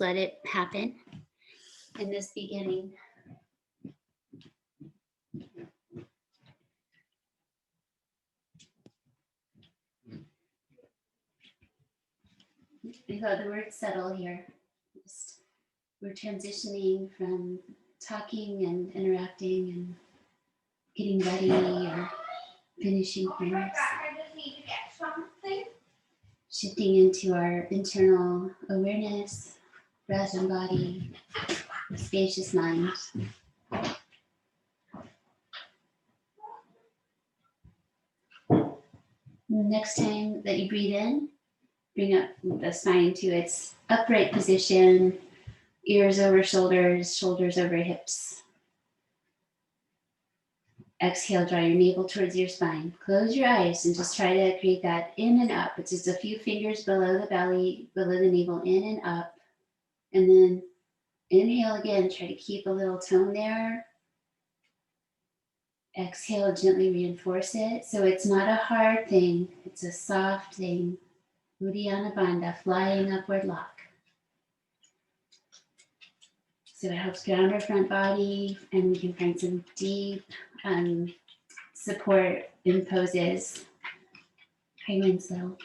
let it happen in this beginning. We got the word settle here. We're transitioning from talking and interacting and getting ready or finishing things. I just need to get something. Shifting into our internal awareness, breath and body, spacious mind. Next time that you breathe in, bring up the spine to its upright position, ears over shoulders, shoulders over hips. Exhale, draw your navel towards your spine. Close your eyes and just try to create that in and up. It's just a few fingers below the belly, below the navel, in and up. And then inhale again, try to keep a little tone there. Exhale, gently reinforce it. So it's not a hard thing, it's a soft thing. Uddiyana Bandha, flying upward lock. So it helps ground our front body, and we can find some deep support in poses. High and slow.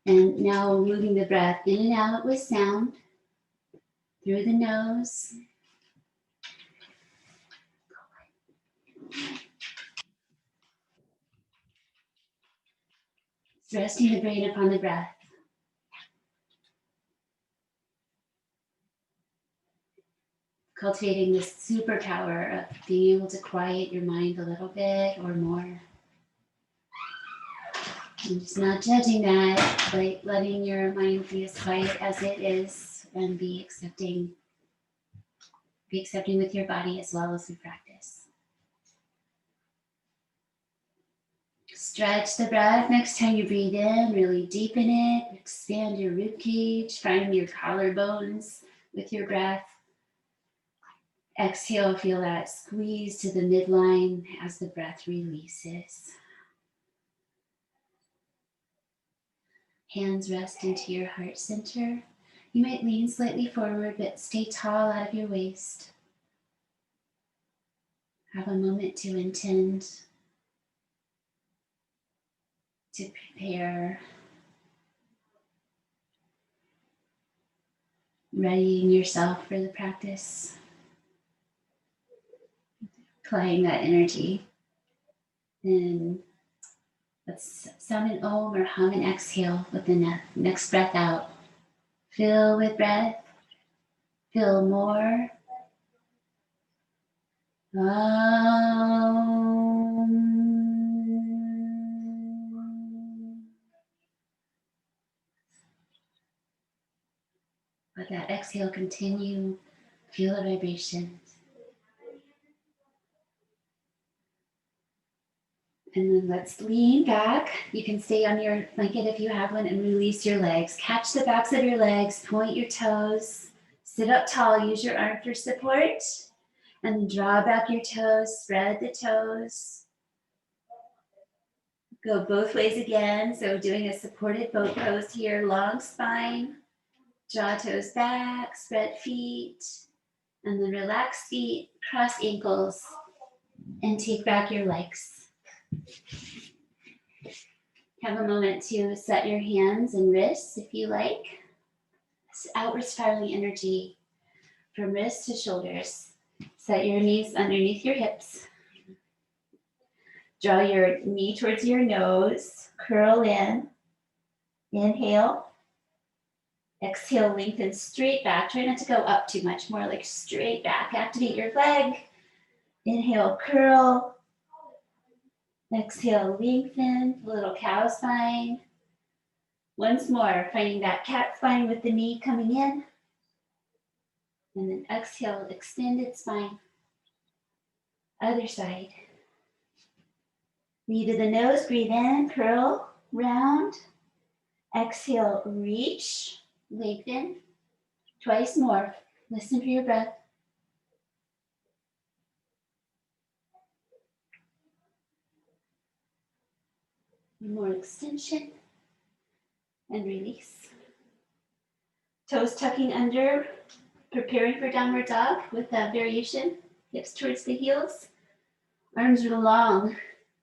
And now moving the breath in and out with sound through the nose. Resting the brain upon the breath. Cultivating this superpower of being able to quiet your mind a little bit or more. I'm just not judging that, but letting your mind be as quiet as it is and be accepting with your body as well as we practice. Stretch the breath. Next time you breathe in, really deepen it. Expand your rib cage. Find your collarbones with your breath. Exhale, feel that squeeze to the midline as the breath releases. Hands rest into your heart center. You might lean slightly forward, but stay tall out of your waist. Have a moment to intend, to prepare, readying yourself for the practice, applying that energy. And let's sound an om or hum and exhale with the next breath out. Fill with breath, fill more. Let that exhale continue. Feel the vibrations. And then let's lean back. You can stay on your blanket if you have one and release your legs. Catch the backs of your legs, point your toes, sit up tall, use your arm for support, and draw back your toes, spread the toes. Go both ways again. So doing a supported boat pose here, long spine, draw toes back, spread feet, and then relax feet, cross ankles, and take back your legs. Have a moment to set your hands and wrists if you like. It's outward spiraling energy from wrists to shoulders. Set your knees underneath your hips. Draw your knee towards your nose. Curl in. Inhale. Exhale, lengthen straight back. Try not to go up too much, more like straight back. Activate your leg. Inhale, curl. Exhale, lengthen, little cow spine. Once more, finding that cat spine with the knee coming in. And then exhale, extended spine. Other side. Knee to the nose, breathe in, curl, round. Exhale, reach, lengthen. Twice more. Listen for your breath. One more extension and release. Toes tucking under, preparing for downward dog with that variation. Hips towards the heels. Arms are long.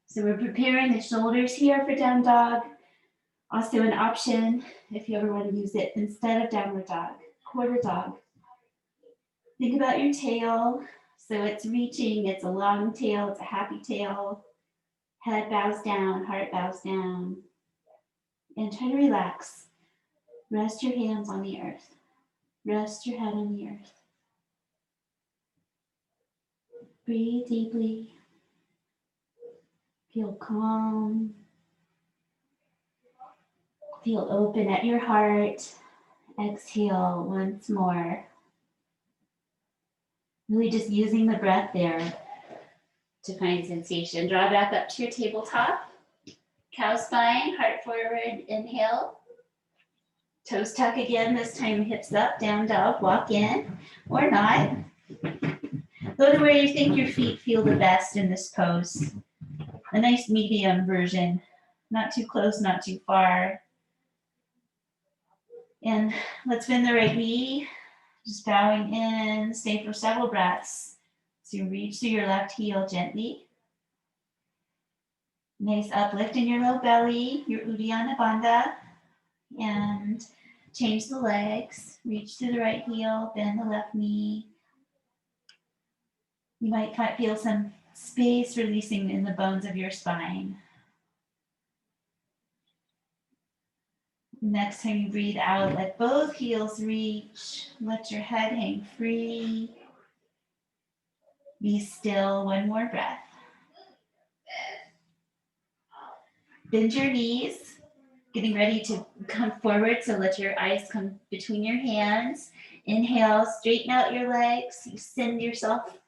So we're preparing the shoulders here for down dog. Also an option if you ever want to use it instead of downward dog, quarter dog. Think about your tail. So it's reaching, it's a long tail, it's a happy tail. Head bows down, heart bows down. And try to relax. Rest your hands on the earth. Rest your head on the earth. Breathe deeply. Feel calm. Feel open at your heart. Exhale once more. Really just using the breath there to find sensation. Draw back up to your tabletop. Cow spine, heart forward, inhale. Toes tuck again, this time hips up, down dog, walk in, or not. Go to where you think your feet feel the best in this pose. A nice medium version, not too close, not too far. And let's bend the right knee, just bowing in, stay for several breaths. So reach through your left heel gently. Nice uplift in your low belly, your Uddiyana Bandha. And change the legs, reach through the right heel, bend the left knee. You might feel some space releasing in the bones of your spine. Next time you breathe out, let both heels reach. Let your head hang free. Be still, one more breath. Bend your knees, getting ready to come forward, so let your eyes come between your hands. Inhale, straighten out your legs, you send yourself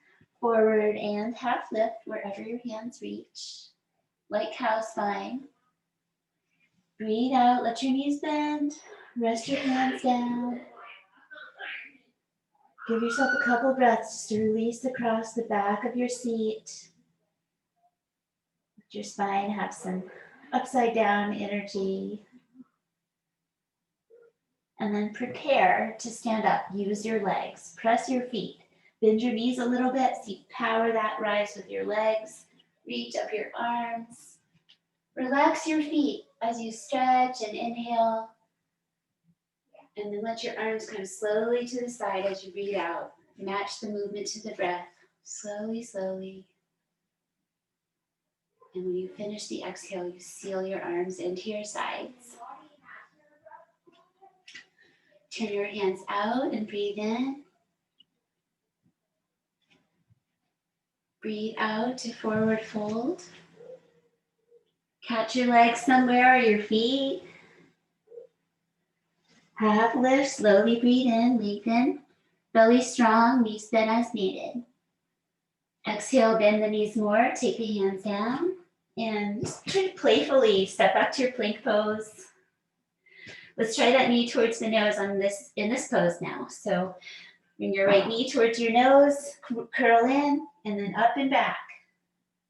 forward and half lift wherever your hands reach, like cow spine. Breathe out, let your knees bend, rest your hands down. Give yourself a couple breaths just to release across the back of your seat. Let your spine have some upside down energy. And then prepare to stand up. Use your legs, press your feet. Bend your knees a little bit so you power that rise with your legs. Reach up your arms. Relax your feet as you stretch and inhale. And then let your arms come slowly to the side as you breathe out. Match the movement to the breath. Slowly, slowly. And when you finish the exhale, you seal your arms into your sides. Turn your hands out and breathe in. Breathe out to forward fold. Catch your legs somewhere or your feet. Half lift, slowly breathe in, lengthen. Belly strong, knees bend as needed. Exhale, bend the knees more, take the hands down. And just try to playfully step back to your plank pose. Let's try that knee towards the nose in this pose now. So bring your right knee towards your nose, curl in, and then up and back.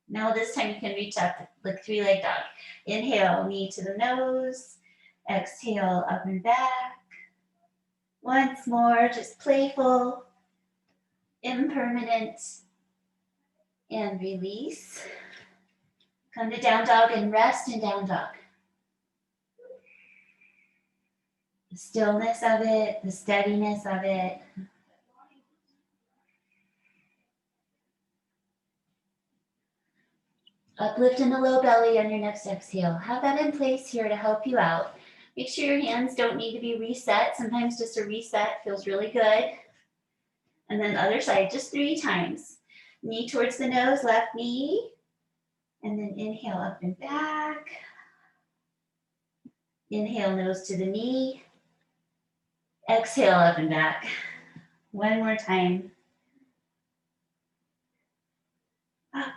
Now this time you can reach up like three-leg dog. Inhale, knee to the nose. Exhale, up and back. Once more, just playful, impermanent, and release. Come to down dog and rest in down dog. The stillness of it, the steadiness of it. Uplift in the low belly on your next exhale. Have that in place here to help you out. Make sure your hands don't need to be reset. Sometimes just a reset feels really good. And then the other side, just 3 times. Knee towards the nose, left knee. And then inhale up and back. Inhale, nose to the knee. Exhale, up and back. One more time. Up.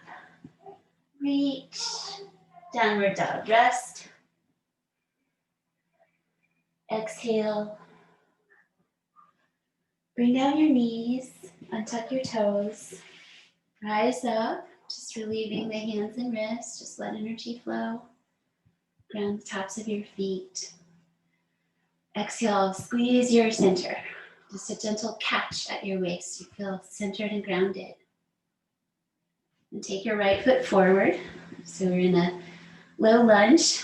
Reach. Downward dog, rest. Exhale. Bring down your knees, untuck your toes. Rise up, just relieving the hands and wrists. Just let energy flow. Ground the tops of your feet. Exhale, squeeze your center. Just a gentle catch at your waist. You feel centered and grounded. And take your right foot forward. So we're in a low lunge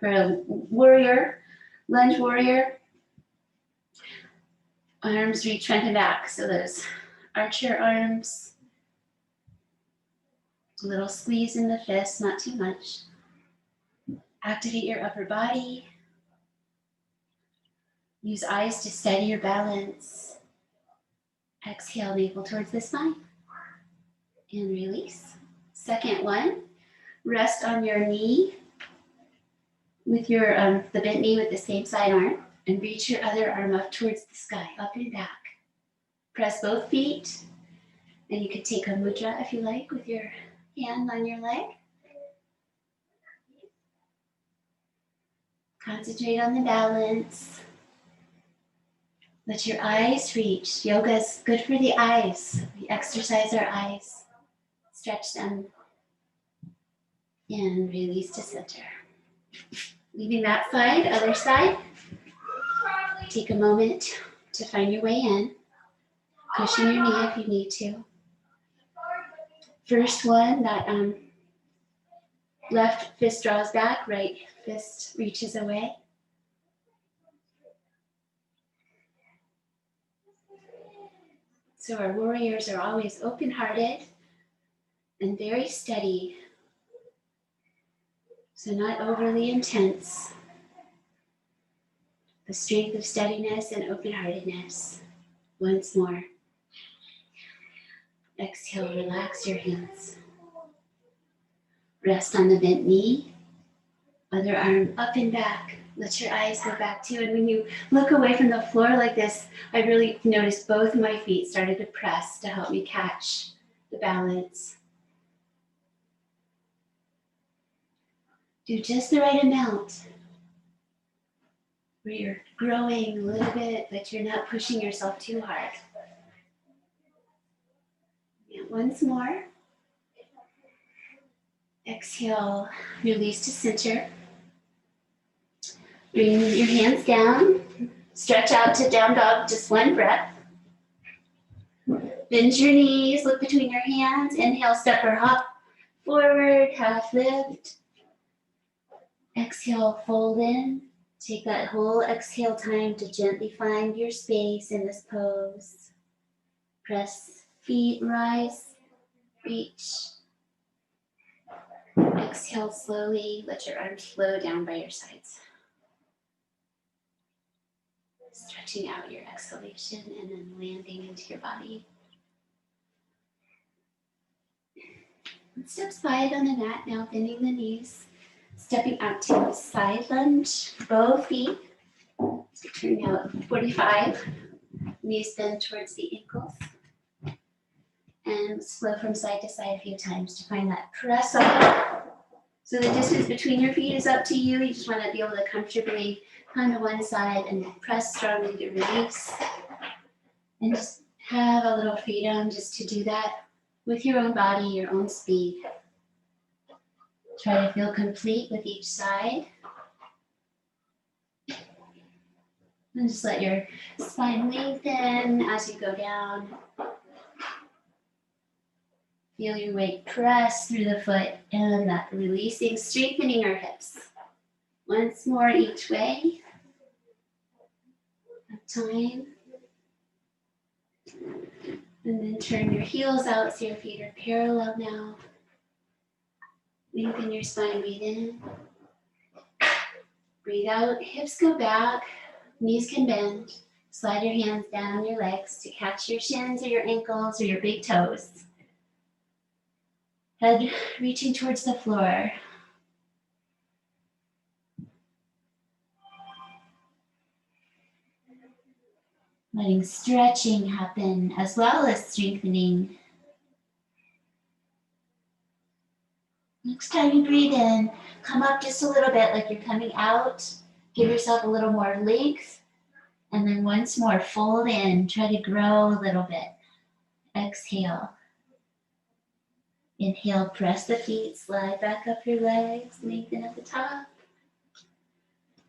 for a warrior, lunge warrior. Arms reach front and back. So those archer arms. A little squeeze in the fist, not too much. Activate your upper body. Use eyes to steady your balance. Exhale, navel towards the spine. And release. Second one, rest on your knee with your the bent knee with the same side arm, and reach your other arm up towards the sky, up and back. Press both feet, and you could take a mudra if you like with your hand on your leg. Concentrate on the balance. Let your eyes reach. Yoga is good for the eyes. We exercise our eyes. Stretch them. And release to center. Leaving that side, other side. Take a moment to find your way in. Cushion your knee if you need to. First one, that left fist draws back, right fist reaches away. So our warriors are always open-hearted and very steady. So not overly intense. The strength of steadiness and open-heartedness. Once more. Exhale, relax your hands. Rest on the bent knee. Other arm up and back. Let your eyes go back too. And when you look away from the floor like this, I really noticed both of my feet started to press to help me catch the balance. Do just the right amount where you're growing a little bit, but you're not pushing yourself too hard. And once more. Exhale, release to center. Bring your hands down. Stretch out to down dog, just one breath. Bend your knees, look between your hands. Inhale, step or hop forward, half lift. Exhale, fold in. Take that whole exhale time to gently find your space in this pose. Press feet, rise, reach. Exhale slowly, let your arms flow down by your sides. Stretching out your exhalation and then landing into your body. Step side on the mat, now bending the knees. Stepping out to a side lunge, both feet. So turning out 45. Knees bend towards the ankles. And slow from side to side a few times to find that press up. So the distance between your feet is up to you. You just want to be able to comfortably come to one side and press strongly to release. And just have a little freedom just to do that with your own body, your own speed. Try to feel complete with each side. And just let your spine lengthen as you go down. Feel your weight press through the foot and that releasing, strengthening our hips. Once more each way. Time. And then turn your heels out so your feet are parallel now. Lengthen your spine, breathe in. Breathe out, hips go back, knees can bend. Slide your hands down your legs to catch your shins or your ankles or your big toes. Head reaching towards the floor. Letting stretching happen as well as strengthening. Next time you breathe in, come up just a little bit like you're coming out. Give yourself a little more length. And then once more, fold in. Try to grow a little bit. Exhale. Inhale, press the feet, slide back up your legs, lengthen at the top.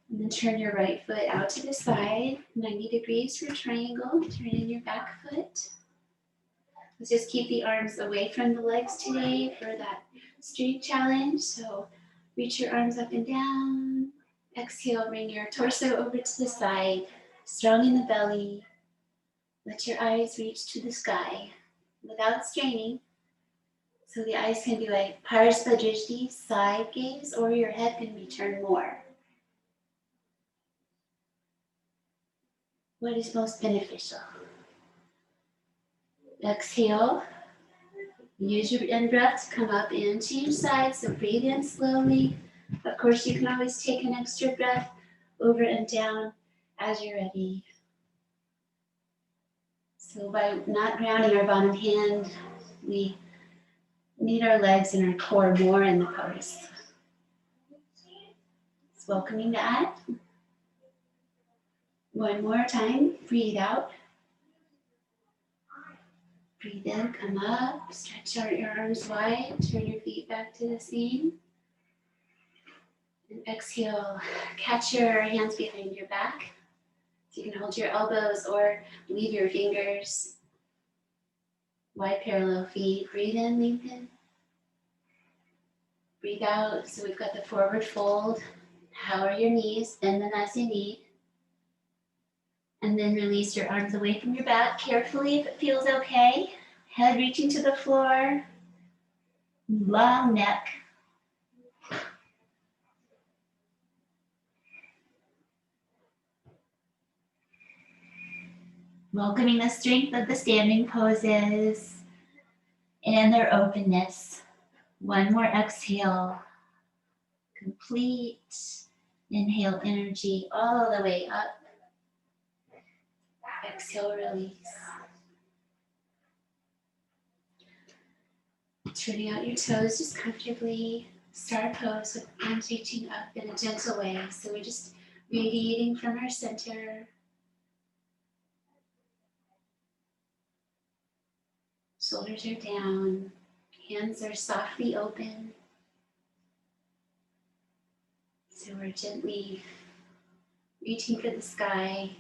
And then turn your right foot out to the side, 90 degrees for triangle. Turn in your back foot. Let's just keep the arms away from the legs today for that streak challenge. So reach your arms up and down. Exhale, bring your torso over to the side, strong in the belly. Let your eyes reach to the sky without straining. So the eyes can be like Parasvajrishti, side gaze, or your head can be turned more. What is most beneficial? Exhale. Use your in-breath to come up into your side, so breathe in slowly. Of course, you can always take an extra breath over and down as you're ready. So by not grounding our bottom hand, we need our legs and our core more in the pose. It's welcoming that. One more time, breathe out. Breathe in, come up, stretch out your arms wide, turn your feet back to the seam. And exhale, catch your hands behind your back. So you can hold your elbows or leave your fingers. Wide parallel feet, breathe in, lengthen. Breathe out, so we've got the forward fold. Power your knees, bend them as you need. And then release your arms away from your back carefully if it feels okay. Head reaching to the floor. Long neck. Welcoming the strength of the standing poses and their openness. One more exhale. Complete. Inhale energy all the way up. Exhale, release. Turning out your toes just comfortably. Star pose with arms reaching up in a gentle way. So we're just radiating from our center. Shoulders are down. Hands are softly open. So we're gently reaching for the sky.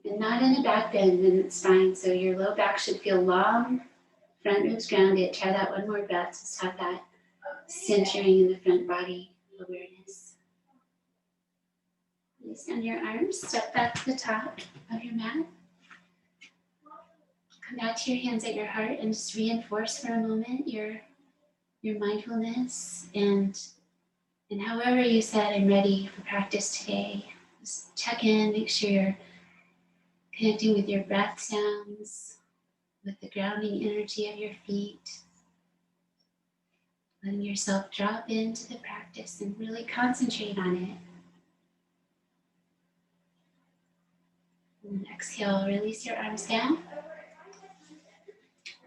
And not in a back bend in the spine, so your low back should feel long, front ribs grounded. Try that one more breath, just have that centering in the front body awareness. Release down your arms, step back to the top of your mat. Come back to your hands at your heart and just reinforce for a moment your mindfulness and however you said, I'm ready for practice today. Just check in, make sure you're connecting with your breath sounds, with the grounding energy of your feet. Letting yourself drop into the practice and really concentrate on it. And exhale, release your arms down.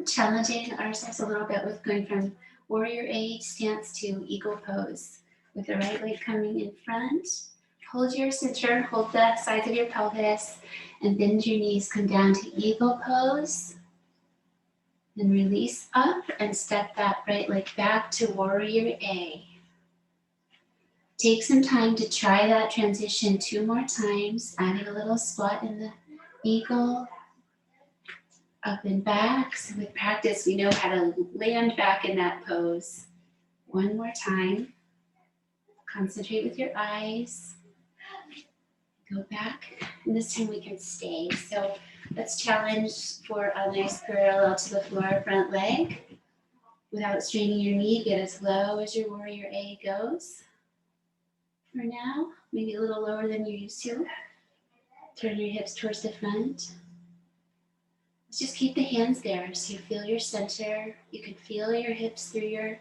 Challenging ourselves a little bit with going from warrior A stance to eagle pose. With the right leg coming in front. Hold your center, hold the sides of your pelvis, and bend your knees, come down to eagle pose. Then release up and step that right leg back to warrior A. Take some time to try that transition 2 more times, adding a little squat in the eagle, up and back. So with practice, we know how to land back in that pose. 1 more time. Concentrate with your eyes. Go back, and this time we can stay. So let's challenge for a nice parallel to the floor front leg. Without straining your knee, get as low as your warrior A goes. For now, maybe a little lower than you're used to. Turn your hips towards the front. Let's just keep the hands there so you feel your center. You can feel your hips through your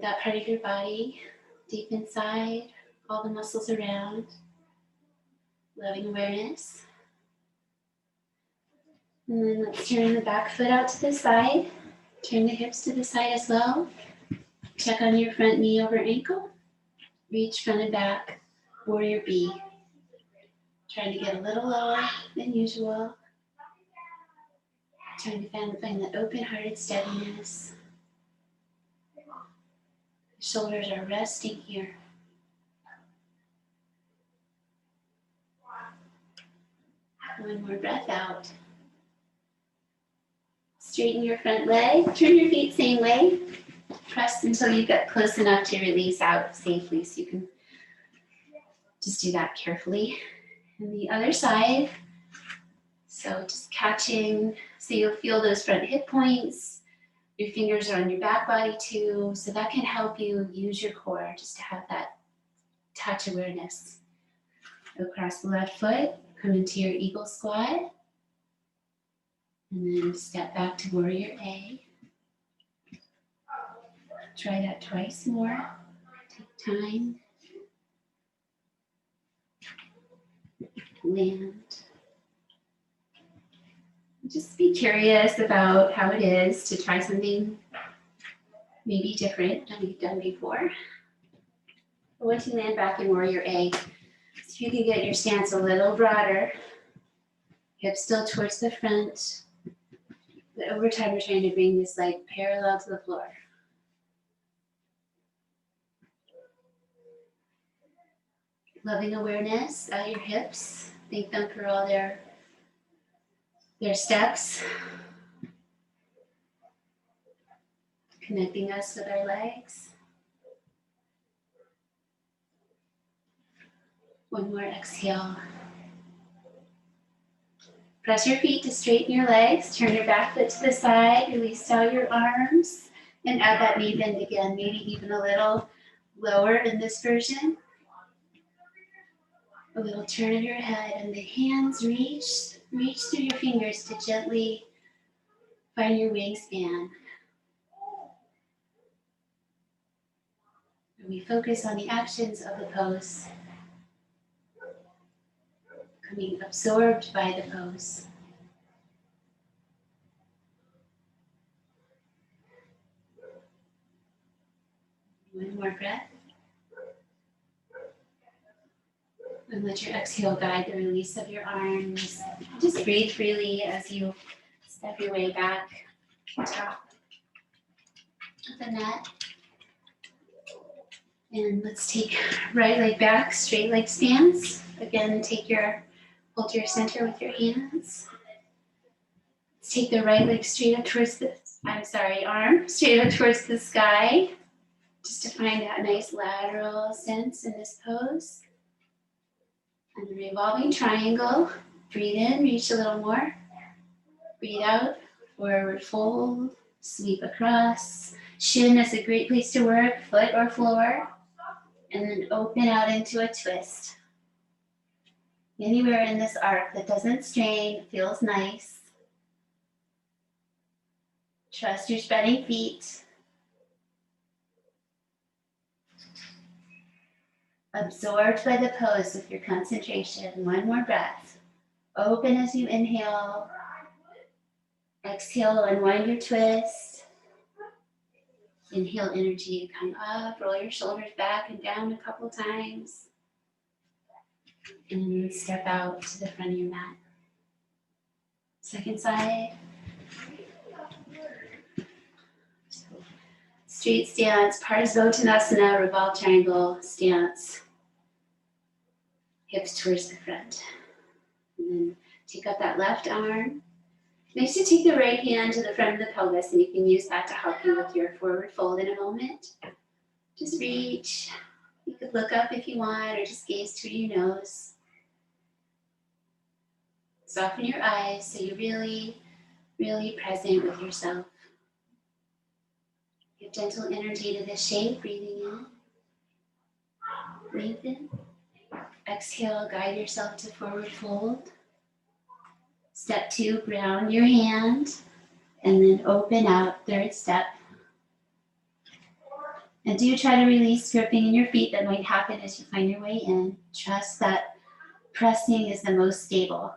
that part of your body, deep inside, all the muscles around. Loving awareness. And then let's turn the back foot out to the side. Turn the hips to the side as well. Check on your front knee over ankle. Reach front and back, warrior B. Trying to get a little lower than usual. Trying to find that open-hearted steadiness. Shoulders are resting here. One more breath out. Straighten your front leg, turn your feet same way. Press until you get close enough to release out safely, so you can just do that carefully. And the other side, so just catching, so you'll feel those front hip points. Your fingers are on your back body too, so that can help you use your core just to have that touch awareness. Across the left foot, come into your eagle squat, and then step back to warrior A. Try that twice more. Take time. Land. Just be curious about how it is to try something maybe different than you've done before. Once you land back in warrior A, so you can get your stance a little broader, hips still towards the front, but over time we're trying to bring this leg parallel to the floor. Loving awareness at your hips. Thank them for all their steps. Connecting us with our legs. One more exhale. Press your feet to straighten your legs. Turn your back foot to the side. Release out your arms. And add that knee bend again, maybe even a little lower in this version. A little turn of your head, and the hands reach through your fingers to gently find your wingspan. And we focus on the actions of the pose, becoming absorbed by the pose. One more breath. And let your exhale guide the release of your arms. Just breathe freely as you step your way back to top of the mat. And let's take right leg back, straight leg stance. Again, hold your center with your hands. Let's take the right leg straight up towards arm straight up towards the sky. Just to find that nice lateral sense in this pose. And the revolving triangle. Breathe in, reach a little more. Breathe out, forward fold, sweep across. Shin is a great place to work, foot or floor. And then open out into a twist. Anywhere in this arc that doesn't strain, feels nice. Trust your spreading feet. Absorbed by the pose with your concentration. One more breath. Open as you inhale. Exhale, unwind your twist. Inhale energy to come up. Roll your shoulders back and down a couple times. And step out to the front of your mat. Second side. Straight stance, Parsvottanasana, revolve triangle stance. Hips towards the front. And then take up that left arm. Nice to take the right hand to the front of the pelvis, and you can use that to help you with your forward fold in a moment. Just reach. You could look up if you want, or just gaze through your nose. Soften your eyes so you're really, really present with yourself. Give gentle energy to the shape, breathing in. Lengthen. Exhale, guide yourself to forward fold. Step 2, ground your hand, and then open out, third step. And do try to release gripping in your feet. That might happen as you find your way in. Trust that pressing is the most stable.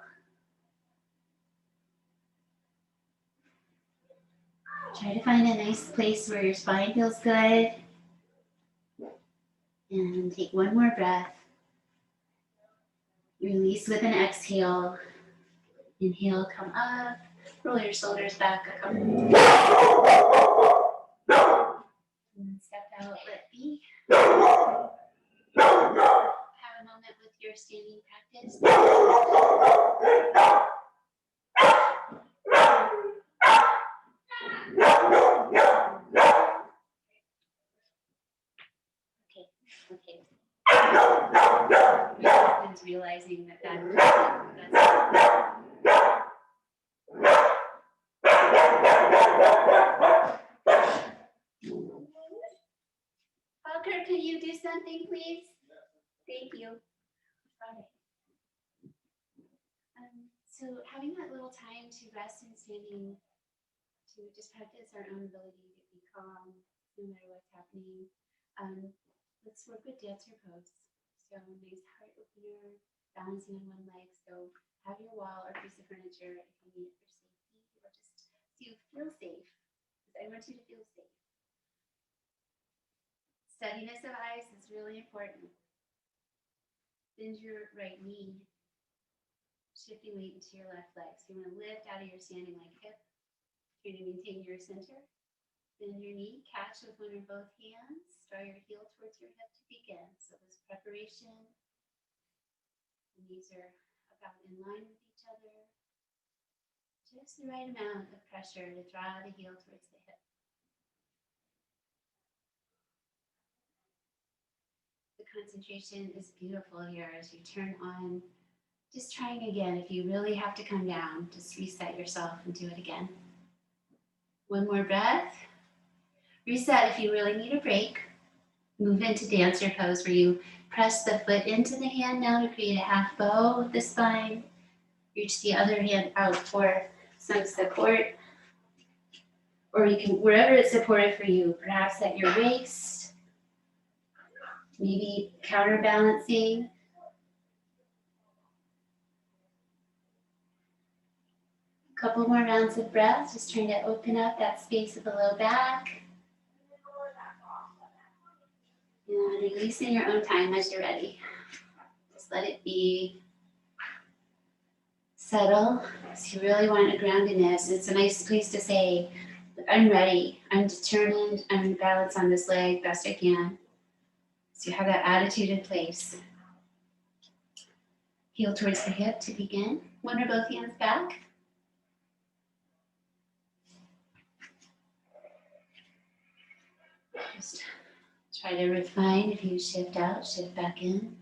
Try to find a nice place where your spine feels good. And take one more breath. Release with an exhale. Inhale, come up. Roll your shoulders back a couple. And step out, let be. Have a moment with your standing practice. Okay. Your husband's realizing that's Parker, can you do something, please? Thank you. So having that little time to rest and standing, to just practice our own ability to be calm no matter what's happening. Let's work with dancer pose. So nice heart opener, balancing on one leg. So have your wall or piece of furniture if you need it for safety, or just so you feel safe. Because I want you to feel safe. Steadiness of eyes is really important. Bend your right knee. Shifting weight into your left leg. So you want to lift out of your standing leg hip. You're going to maintain your center. Bend your knee, catch with one or both hands. Draw your heel towards your hip to begin. So this preparation. The knees are about in line with each other. Just the right amount of pressure to draw the heel towards the hip. The concentration is beautiful here as you turn on. Just trying again. If you really have to come down, just reset yourself and do it again. One more breath. Reset if you really need a break. Move into dancer pose where you press the foot into the hand now to create a half bow with the spine. Reach the other hand out for some support. Or you can, wherever it's supportive for you, perhaps at your waist, maybe counterbalancing. Couple more rounds of breath, just trying to open up that space of the low back. And release in your own time as you're ready. Just let it be. Settle. So you really want a groundedness. It's a nice place to say, I'm ready. I'm determined. I'm in balance on this leg best I can. So you have that attitude in place. Heel towards the hip to begin. One or both hands back. Just try to refine. If you shift out, shift back in.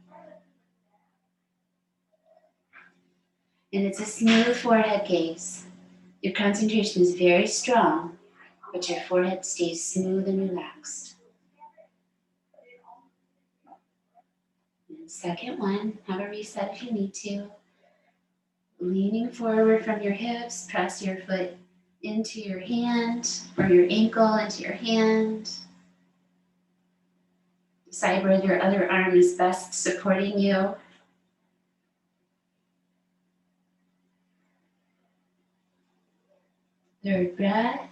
And it's a smooth forehead gaze. Your concentration is very strong, but your forehead stays smooth and relaxed. And second one, have a reset if you need to. Leaning forward from your hips, press your foot into your hand or your ankle into your hand. Decide where your other arm is best supporting you. Third breath.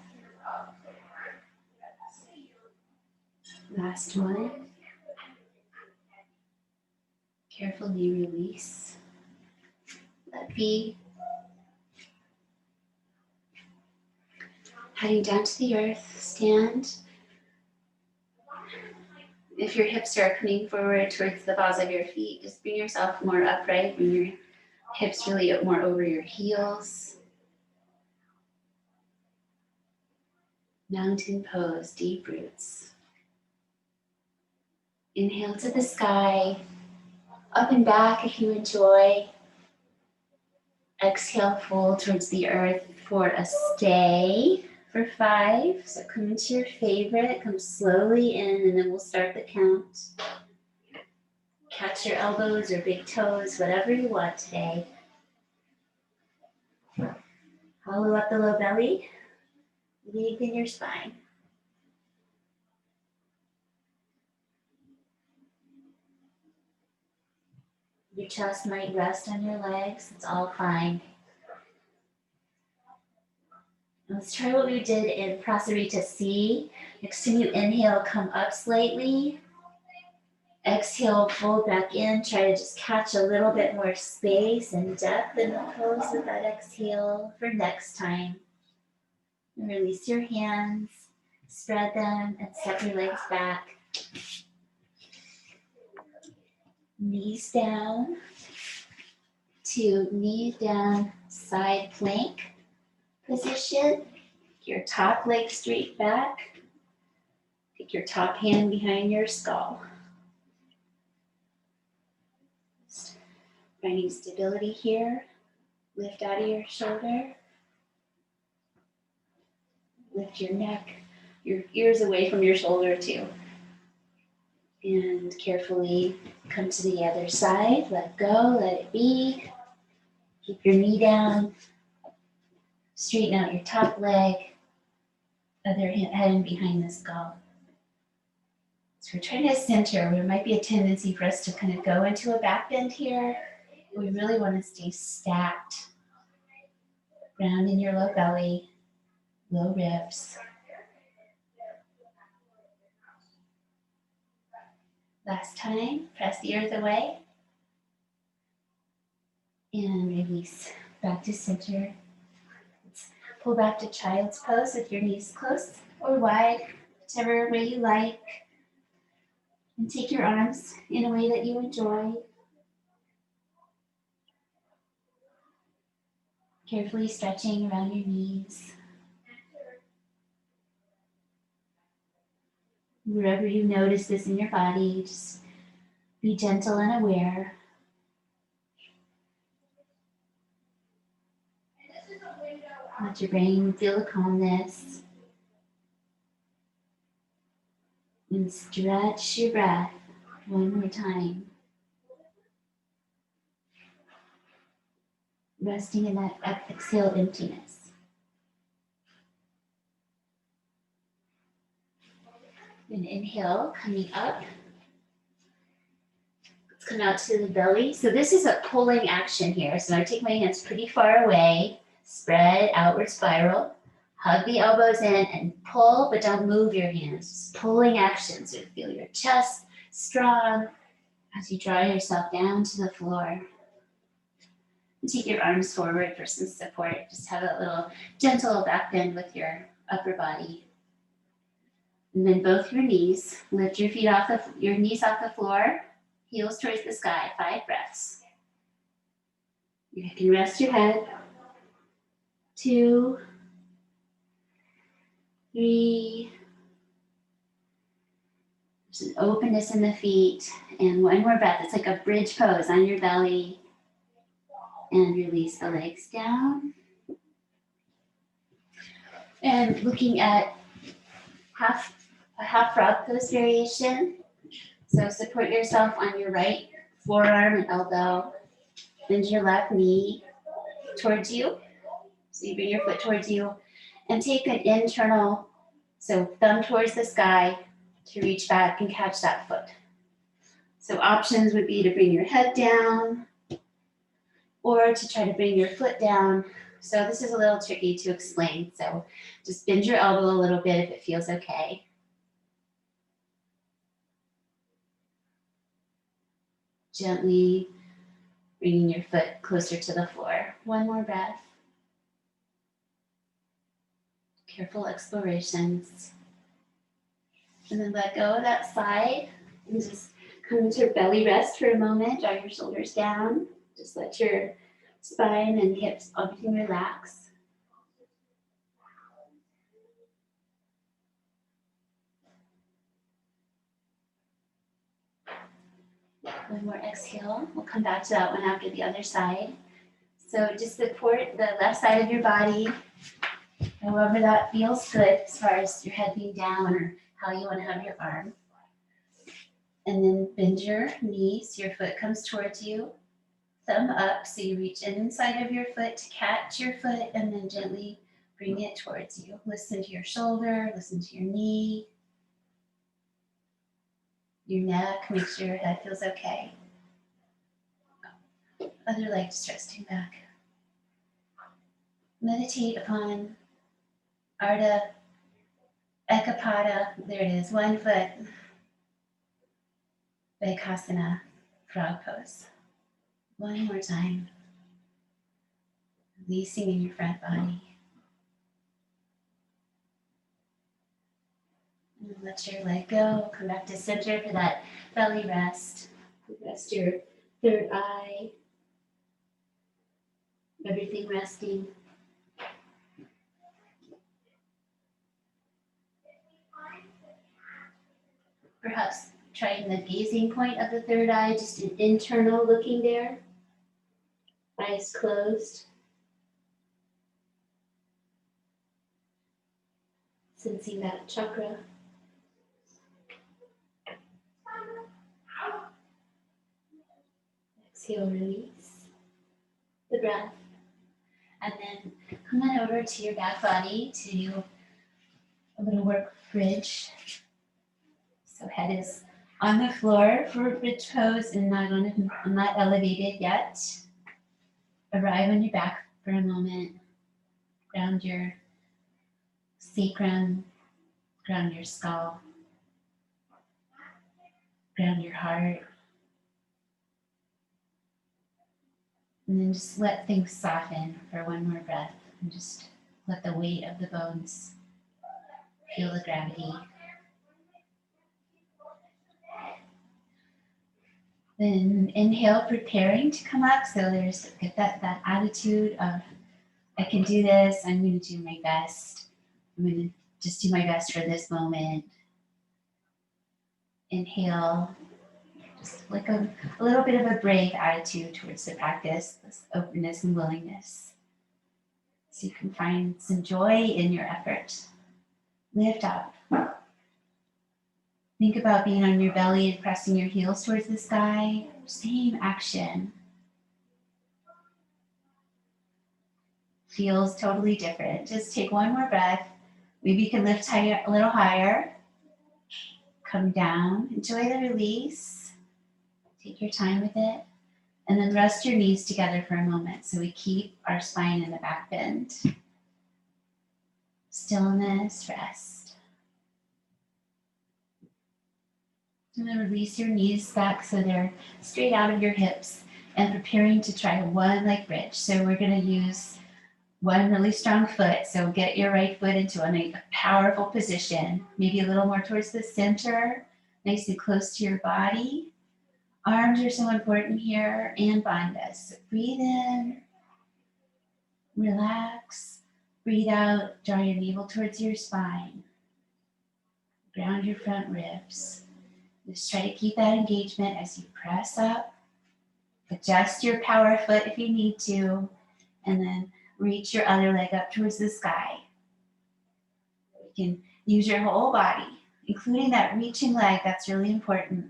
Last one. Careful knee release. Let be. Heading down to the earth, stand. If your hips are coming forward towards the balls of your feet, just bring yourself more upright. Bring your hips really more over your heels. Mountain pose, deep roots. Inhale to the sky, up and back if you enjoy. Exhale, fold towards the earth for a stay for 5. So come into your favorite, come slowly in, and then we'll start the count. Catch your elbows or big toes, whatever you want today. Hollow up the low belly, lengthen your spine. Your chest might rest on your legs, it's all fine. Let's try what we did in Prasarita C. Next time you inhale, come up slightly. Exhale, fold back in. Try to just catch a little bit more space and depth in the pose with that exhale for next time. And release your hands. Spread them and step your legs back. Knees down to knees down, side plank position. Your top leg straight back. Take your top hand behind your skull. Finding stability here. Lift out of your shoulder. Lift your neck, your ears away from your shoulder too. And carefully come to the other side. Let go, let it be. Keep your knee down. Straighten out your top leg. Other hand behind the skull. So we're trying to center. There might be a tendency for us to kind of go into a back bend here. We really want to stay stacked. Ground in your low belly, low ribs. Last time, press the earth away. And release back to center. Let's pull back to child's pose with your knees close or wide, whichever way you like. And take your arms in a way that you enjoy. Carefully stretching around your knees. Wherever you notice this in your body, just be gentle and aware. Let your brain feel the calmness. And stretch your breath one more time. Resting in that exhale emptiness. And inhale, coming up. Let's come out to the belly. So this is a pulling action here. So I take my hands pretty far away, spread outward spiral, hug the elbows in and pull, but don't move your hands. Just pulling action. So feel your chest strong as you draw yourself down to the floor. And take your arms forward for some support. Just have a little gentle back bend with your upper body. And then both your knees, lift your feet off your knees off the floor, heels towards the sky, 5 breaths. You can rest your head. 2, 3. There's an openness in the feet. And one more breath. It's like a bridge pose on your belly. And release the legs down. And looking at a half frog pose variation. So support yourself on your right forearm and elbow. Bend your left knee towards you. So you bring your foot towards you. And take an internal, so thumb towards the sky to reach back and catch that foot. So options would be to bring your head down or to try to bring your foot down. So this is a little tricky to explain. So just bend your elbow a little bit if it feels okay. Gently bringing your foot closer to the floor. One more breath. Careful explorations. And then let go of that side and just come into belly rest for a moment. Draw your shoulders down. Just let your spine and hips, everything relax. One more exhale. We'll come back to that one after the other side. So just support the left side of your body, however that feels good as far as your head being down or how you want to have your arm. And then bend your knees, your foot comes towards you, thumb up, so you reach inside of your foot to catch your foot and then gently bring it towards you. Listen to your shoulder, listen to your knee, your neck, make sure your head feels okay. Other leg just resting back. Meditate upon Ardha Ekapada. There it is, 1 foot. Konasana, frog pose. One more time. Releasing in your front body. And let your leg go. Come back to center for that belly rest. Rest your third eye. Everything resting. Perhaps trying the gazing point of the third eye, just an internal looking there. Eyes closed. Sensing that chakra. Exhale, release the breath. And then come on over to your back body to a little work bridge. So head is on the floor for bridge pose and not elevated yet. Arrive on your back for a moment. Ground your sacrum, ground your skull, ground your heart. And then just let things soften for one more breath. And just let the weight of the bones feel the gravity. Then inhale, preparing to come up. So get that attitude of, I can do this. I'm going to do my best. I'm going to just do my best for this moment. Inhale, just like a little bit of a brave attitude towards the practice, this openness and willingness. So you can find some joy in your effort. Lift up. Think about being on your belly and pressing your heels towards the sky. Same action. Feels totally different. Just take one more breath. Maybe you can lift higher, a little higher. Come down. Enjoy the release. Take your time with it. And then rest your knees together for a moment so we keep our spine in the back bend. Stillness, rest. And then release your knees back so they're straight out of your hips and preparing to try one leg bridge. So we're going to use one really strong foot. So get your right foot into a powerful position, maybe a little more towards the center, nice and close to your body. Arms are so important here, and bandhas. So breathe in, relax, breathe out, draw your navel towards your spine. Ground your front ribs. Just try to keep that engagement as you press up. Adjust your power foot if you need to, and then reach your other leg up towards the sky. You can use your whole body, including that reaching leg. That's really important.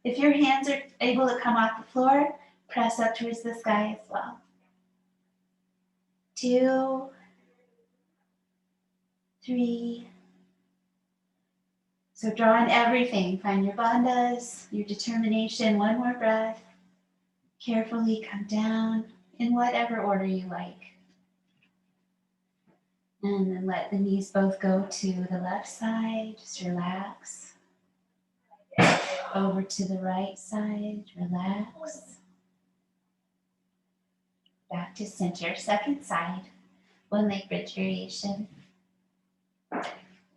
If your hands are able to come off the floor, press up towards the sky as well. 2, 3. So draw in everything. Find your bandhas, your determination. One more breath. Carefully come down in whatever order you like. And then let the knees both go to the left side. Just relax. Over to the right side. Relax. Back to center. Second side. One leg bridge variation.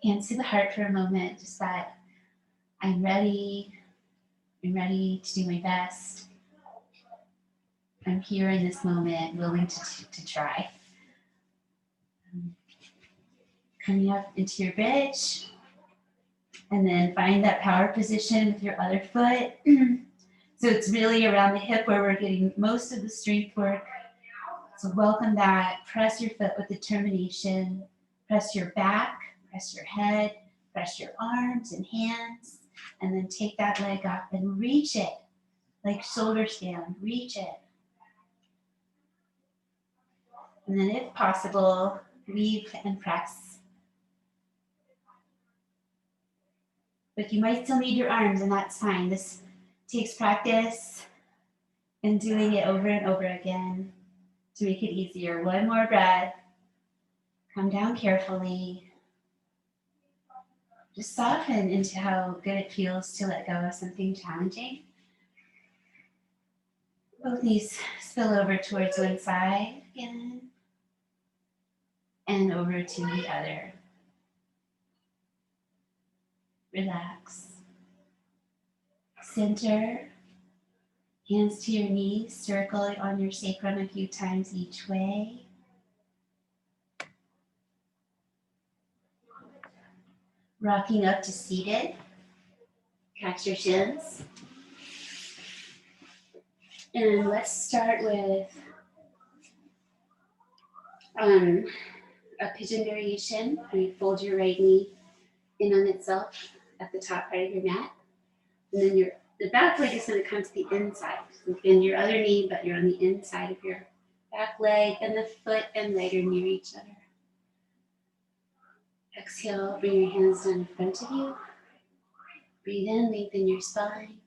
Hands to the heart for a moment. Just that I'm ready to do my best. I'm here in this moment, willing to try. Coming up into your bridge, and then find that power position with your other foot. So it's really around the hip where we're getting most of the strength work. So welcome that. Press your foot with determination. Press your back, press your head, press your arms and hands, and then take that leg up and reach it like shoulder stand. Reach it. And then if possible, leave and press. But you might still need your arms, and that's fine. This takes practice and doing it over and over again to make it easier. One more breath. Come down carefully. Just soften into how good it feels to let go of something challenging. Both knees spill over towards one side again and over to the other. relax. Center, hands to your knees, circle on your sacrum a few times each way. Rocking up to seated. Catch your shins. And let's start with a pigeon variation, where you fold your right knee in on itself at the top part of your mat. And then the back leg is going to come to the inside. So bend your other knee, but you're on the inside of your back leg, and the foot and leg are near each other. Exhale, bring your hands down in front of you. Breathe in, lengthen your spine.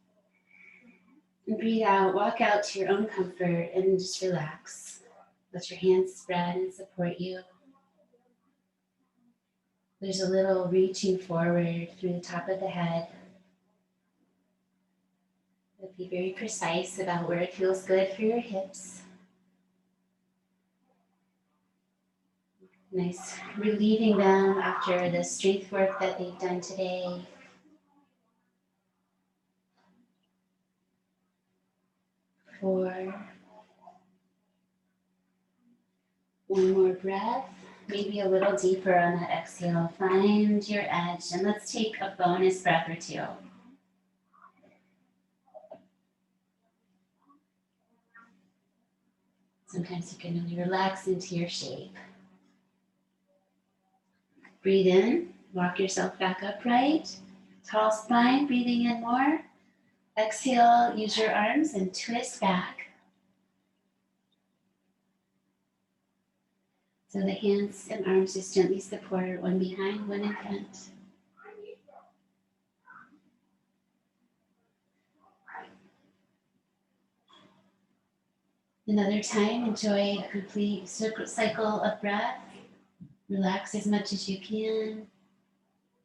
And breathe out, walk out to your own comfort and just relax. Let your hands spread and support you. There's a little reaching forward through the top of the head. But be very precise about where it feels good for your hips. Nice, relieving them after the strength work that they've done today. Four. One more breath, maybe a little deeper on that exhale. Find your edge, and let's take a bonus breath or two. Sometimes you can really relax into your shape. Breathe in, walk yourself back upright. Tall spine, breathing in more. Exhale, use your arms and twist back. So the hands and arms just gently support, one behind, one in front. Another time, enjoy a complete cycle of breath. Relax as much as you can,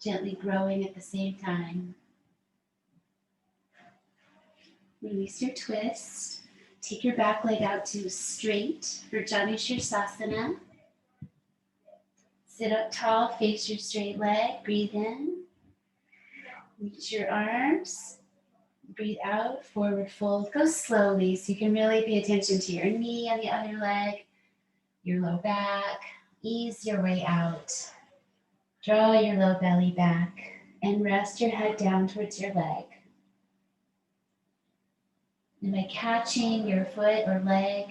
gently growing at the same time. Release your twist. Take your back leg out to straight for Janushirasana. Sit up tall, face your straight leg. Breathe in. Reach your arms. Breathe out, forward fold. Go slowly so you can really pay attention to your knee and the other leg, your low back. Ease your way out. Draw your low belly back and rest your head down towards your leg. And by catching your foot or leg,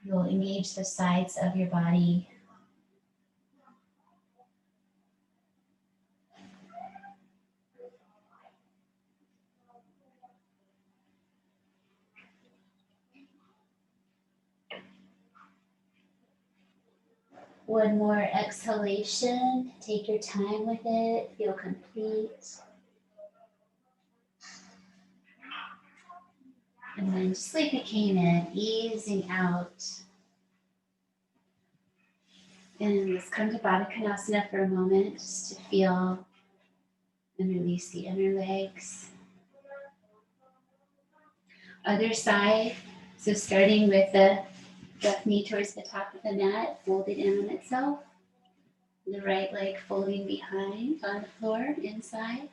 you'll engage the sides of your body. One more exhalation. Take your time with it. Feel complete. And then just like we came in, easing out. And let's come to Baddha Konasana for a moment, just to feel and release the inner legs. Other side, so starting with the left knee towards the top of the mat, folded in on itself. The right leg folding behind on the floor, inside.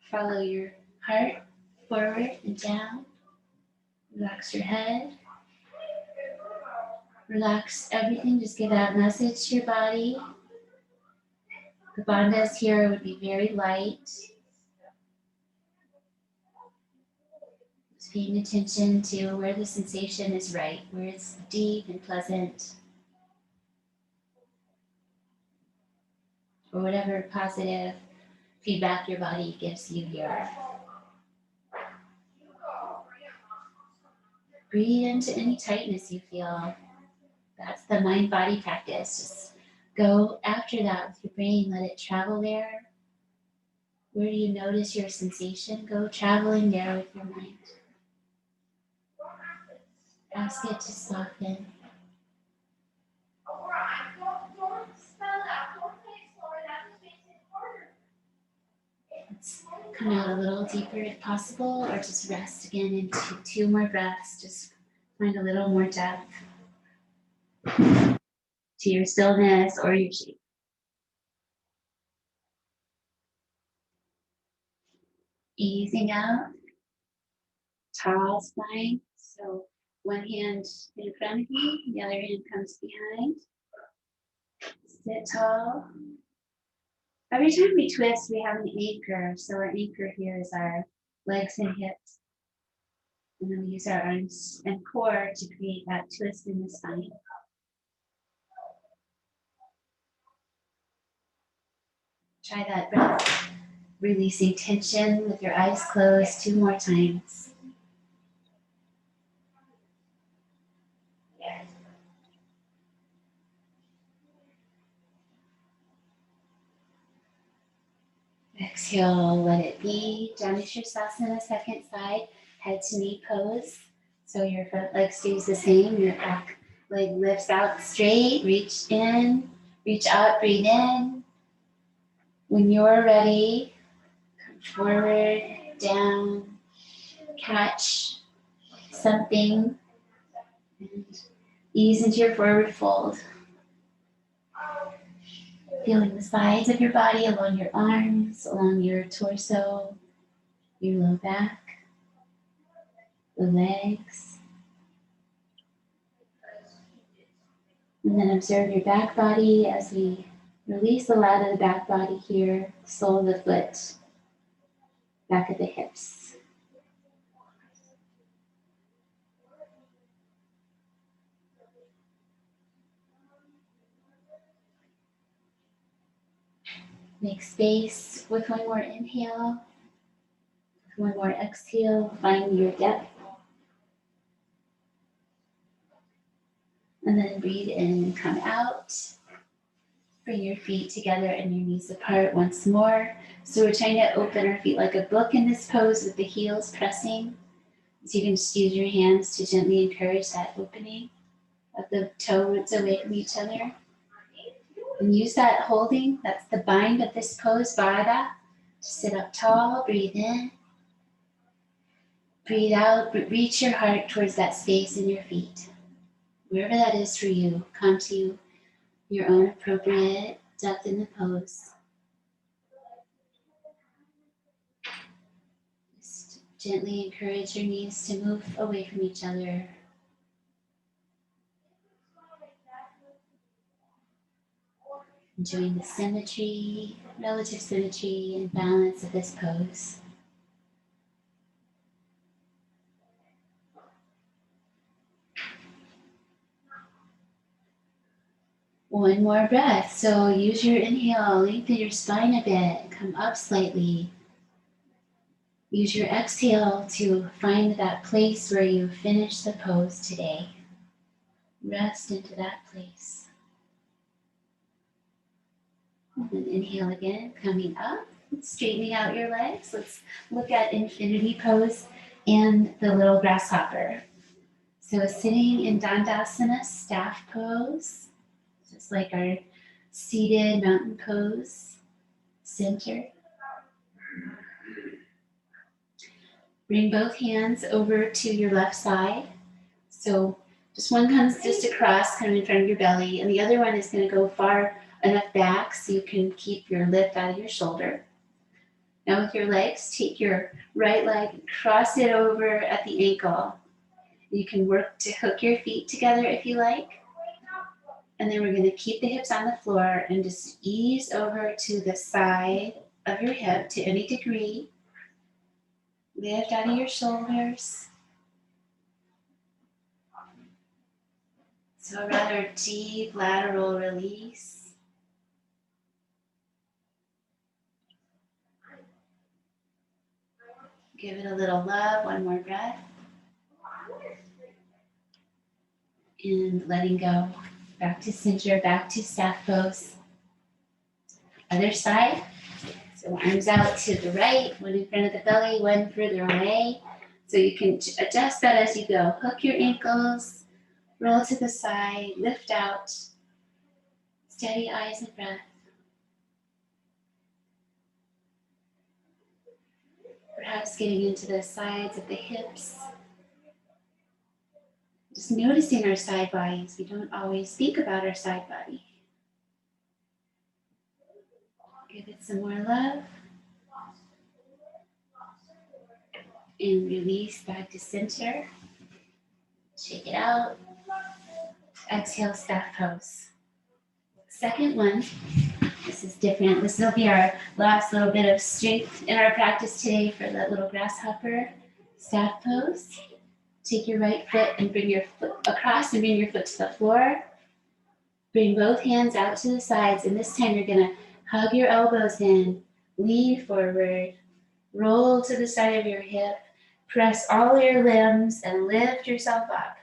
Follow your heart forward and down. Relax your head. Relax everything, just give that message to your body. The bandhas here would be very light. Just paying attention to where the sensation is right, where it's deep and pleasant. Or whatever positive feedback your body gives you here. Breathe into any tightness you feel. That's the mind-body practice. Just go after that with your brain. Let it travel there. Where do you notice your sensation? Go traveling there with your mind. Ask it to soften. Let's come out a little deeper if possible, or just rest again into 2 more breaths. Just find a little more depth to your stillness or your shape. Easing out, tall spine. So one hand in front of you, the other hand comes behind. Sit tall. Every time we twist, we have an anchor. So our anchor here is our legs and hips. And then we use our arms and core to create that twist in the spine. Try that breath, releasing tension with your eyes closed 2 more times. Exhale, let it be. Janushirasana, second side, head to knee pose. So your front leg stays the same, your back leg lifts out straight, reach in, reach out, breathe in. When you're ready, come forward, down, catch something, and ease into your forward fold. Feeling the sides of your body along your arms, along your torso, your low back, the legs. And then observe your back body as we release a lot of the back body here, sole of the foot, back of the hips. Make space with one more inhale, with one more exhale, find your depth. And then breathe in and come out. Bring your feet together and your knees apart once more. So we're trying to open our feet like a book in this pose with the heels pressing. So you can just use your hands to gently encourage that opening of the toes away from each other. And use that holding, that's the bind of this pose, Vada. Sit up tall, breathe in. Breathe out, reach your heart towards that space in your feet. Wherever that is for you, come to your own appropriate depth in the pose. Just gently encourage your knees to move away from each other. Enjoying the symmetry, relative symmetry and balance of this pose. One more breath. So use your inhale, lengthen your spine a bit, come up slightly. Use your exhale to find that place where you finish the pose today. Rest into that place. And then inhale again, coming up, straightening out your legs. Let's look at infinity pose and the little grasshopper. So sitting in Dandasana, staff pose, just like our seated mountain pose, center. Bring both hands over to your left side. So just one comes just across, kind of in front of your belly, and the other one is going to go far enough back so you can keep your lift out of your shoulder. Now with your legs, take your right leg and cross it over at the ankle. You can work to hook your feet together if you like. And then we're going to keep the hips on the floor and just ease over to the side of your hip to any degree. Lift out of your shoulders. So a rather deep lateral release. Give it a little love, one more breath. And letting go. Back to center, back to staff pose. Other side. So arms out to the right, one in front of the belly, one further away. So you can adjust that as you go. Hook your ankles, roll to the side, lift out. Steady eyes and breath. Perhaps getting into the sides of the hips. Just noticing our side bodies. We don't always speak about our side body. Give it some more love. And release back to center. Shake it out. Exhale, staff pose. Second one, this is different. This will be our last little bit of strength in our practice today for that little grasshopper staff pose. Take your right foot and bring your foot across and bring your foot to the floor. Bring both hands out to the sides, and this time you're gonna hug your elbows in, lean forward, roll to the side of your hip, press all your limbs and lift yourself up.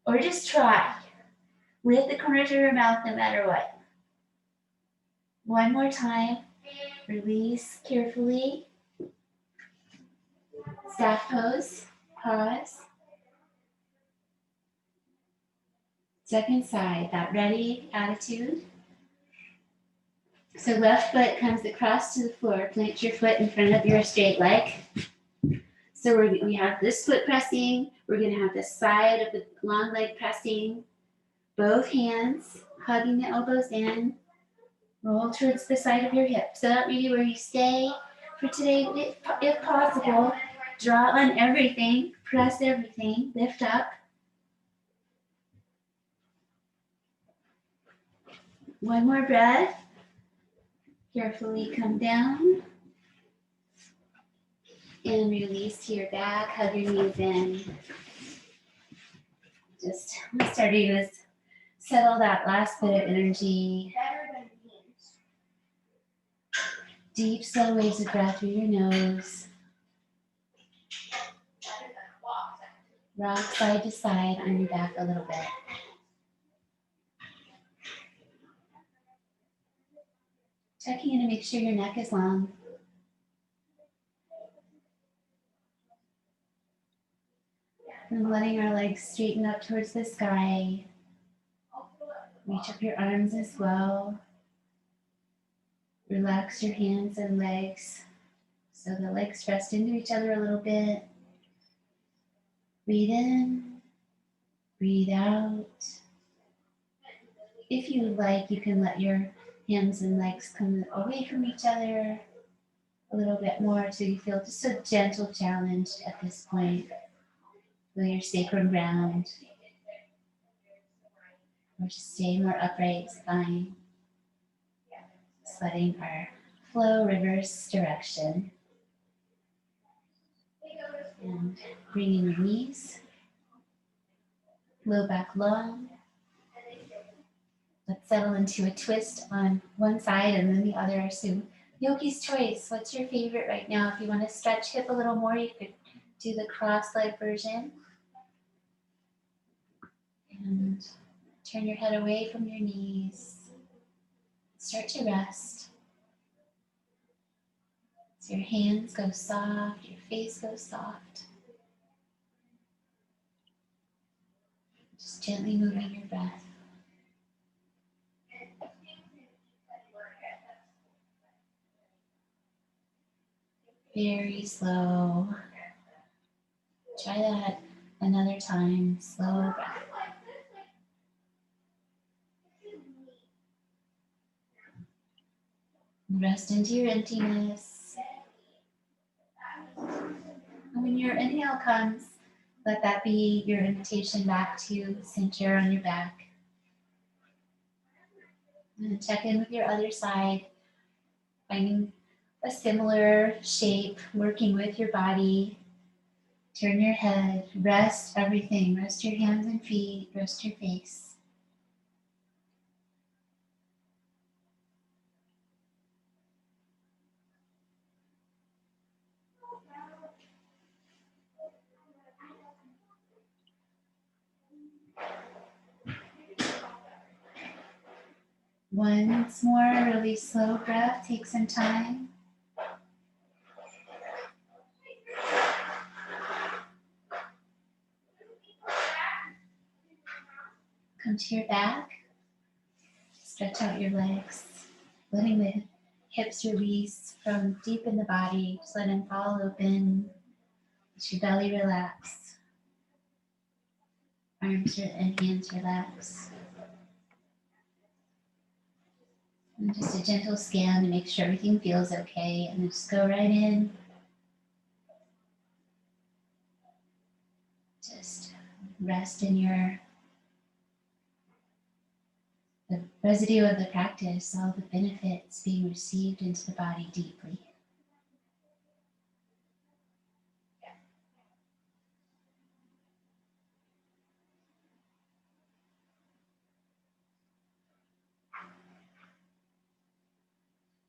Or just try. Lift the corners of your mouth no matter what. One more time. Release carefully. Staff pose. Pause. Second side, that ready attitude. So left foot comes across to the floor. Plant your foot in front of your straight leg. So we have this foot pressing. We're going to have the side of the long leg pressing. Both hands hugging the elbows in. Roll towards the side of your hip. So that may be where you stay for today, if possible. Draw on everything. Press everything. Lift up. One more breath. Carefully come down. And release to your back. Hug your knees in. Just starting to settle that last bit of energy. Deep, slow waves of breath through your nose. Rock side to side on your back a little bit. Checking in to make sure your neck is long. And letting our legs straighten up towards the sky. Reach up your arms as well. Relax your hands and legs so the legs rest into each other a little bit. Breathe in, breathe out. If you would like, you can let your hands and legs come away from each other a little bit more so you feel just a gentle challenge at this point. Feel your sacral ground. Or just stay more upright, spine. Just letting our flow reverse direction. And bringing your knees, low back long. Let's settle into a twist on one side and then the other. So yogi's choice, what's your favorite right now? If you want to stretch hip a little more, you could do the cross-leg version. And turn your head away from your knees. Start to rest. So your hands go soft, your face goes soft. Just gently moving your breath. Very slow. Try that another time. Slow breath. Rest into your emptiness. And when your inhale comes, let that be your invitation back to center on your back. And check in with your other side, finding a similar shape, working with your body. Turn your head, rest everything. Rest your hands and feet, rest your face. Once more, really slow breath. Take some time. Come to your back. Stretch out your legs, letting the hips release from deep in the body. Just let them fall open. Let your belly relax. Arms and hands relax. And just a gentle scan to make sure everything feels okay. And just go right in. rest in the residue of the practice, all the benefits being received into the body deeply.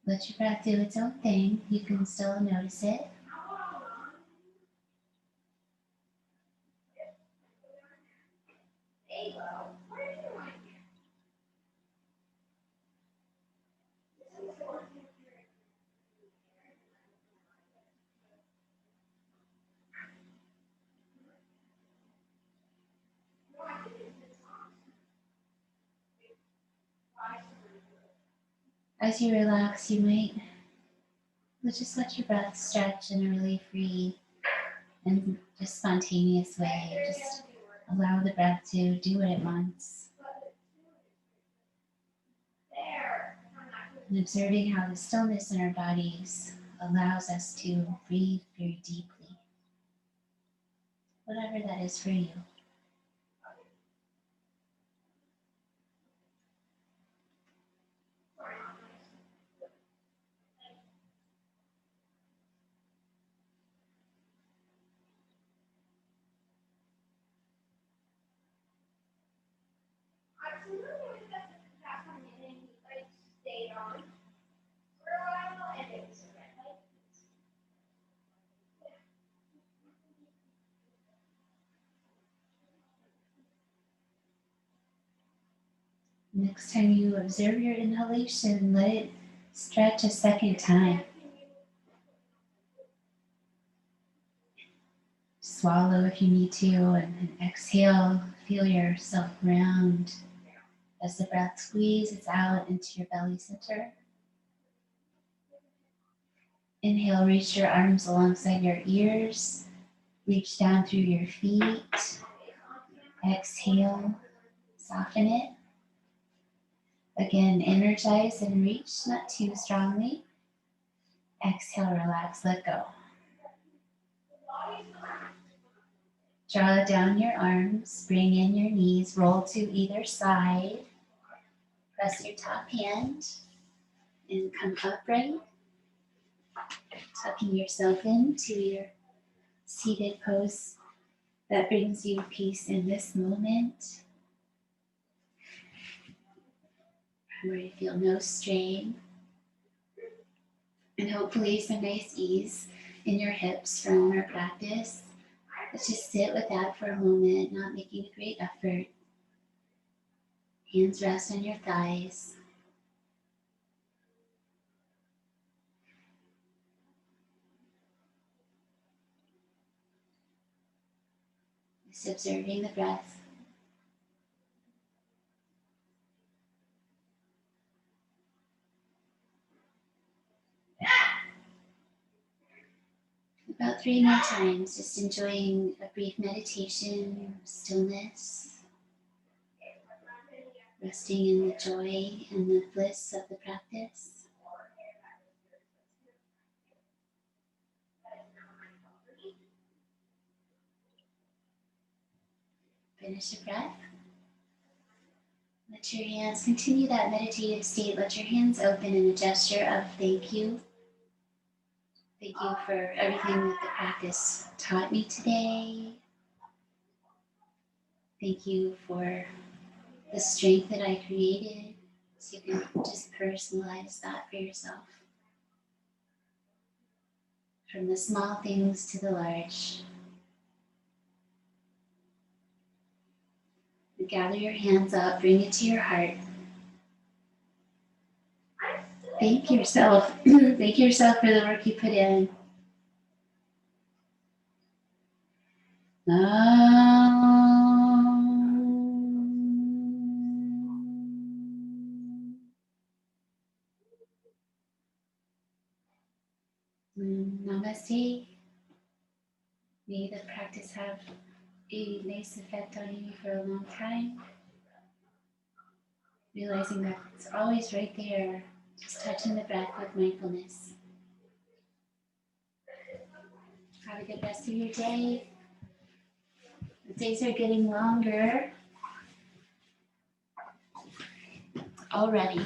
Let your breath do its own thing. You can still notice it. As you relax, you might just let your breath stretch in a really free and just spontaneous way. Just allow the breath to do what it wants. And observing how the stillness in our bodies allows us to breathe very deeply. Whatever that is for you. Next time you observe your inhalation, let it stretch a second time. Swallow if you need to, and then exhale. Feel yourself round as the breath squeezes out into your belly center. Inhale, reach your arms alongside your ears. Reach down through your feet. Exhale, soften it. Again, energize and reach, not too strongly. Exhale, relax, let go. Draw down your arms, bring in your knees, roll to either side. Press your top hand and come upright. Tucking yourself into your seated pose that brings you peace in this moment, where you feel no strain, and hopefully some nice ease in your hips from our practice. Let's just sit with that for a moment, not making a great effort. Hands rest on your thighs. Just observing the breath. About 3 more times, just enjoying a brief meditation, stillness, resting in the joy and the bliss of the practice. Finish your breath. Let your hands continue that meditative state. Let your hands open in a gesture of thank you. Thank you for everything that the practice taught me today. Thank you for the strength that I created. So you can just personalize that for yourself. From the small things to the large. And gather your hands up, bring it to your heart. Thank yourself. Thank yourself for the work you put in. Namaste. May the practice have a nice effect on you for a long time. Realizing that it's always right there, just touching the breath with mindfulness. Have a good rest of your day. The days are getting longer already.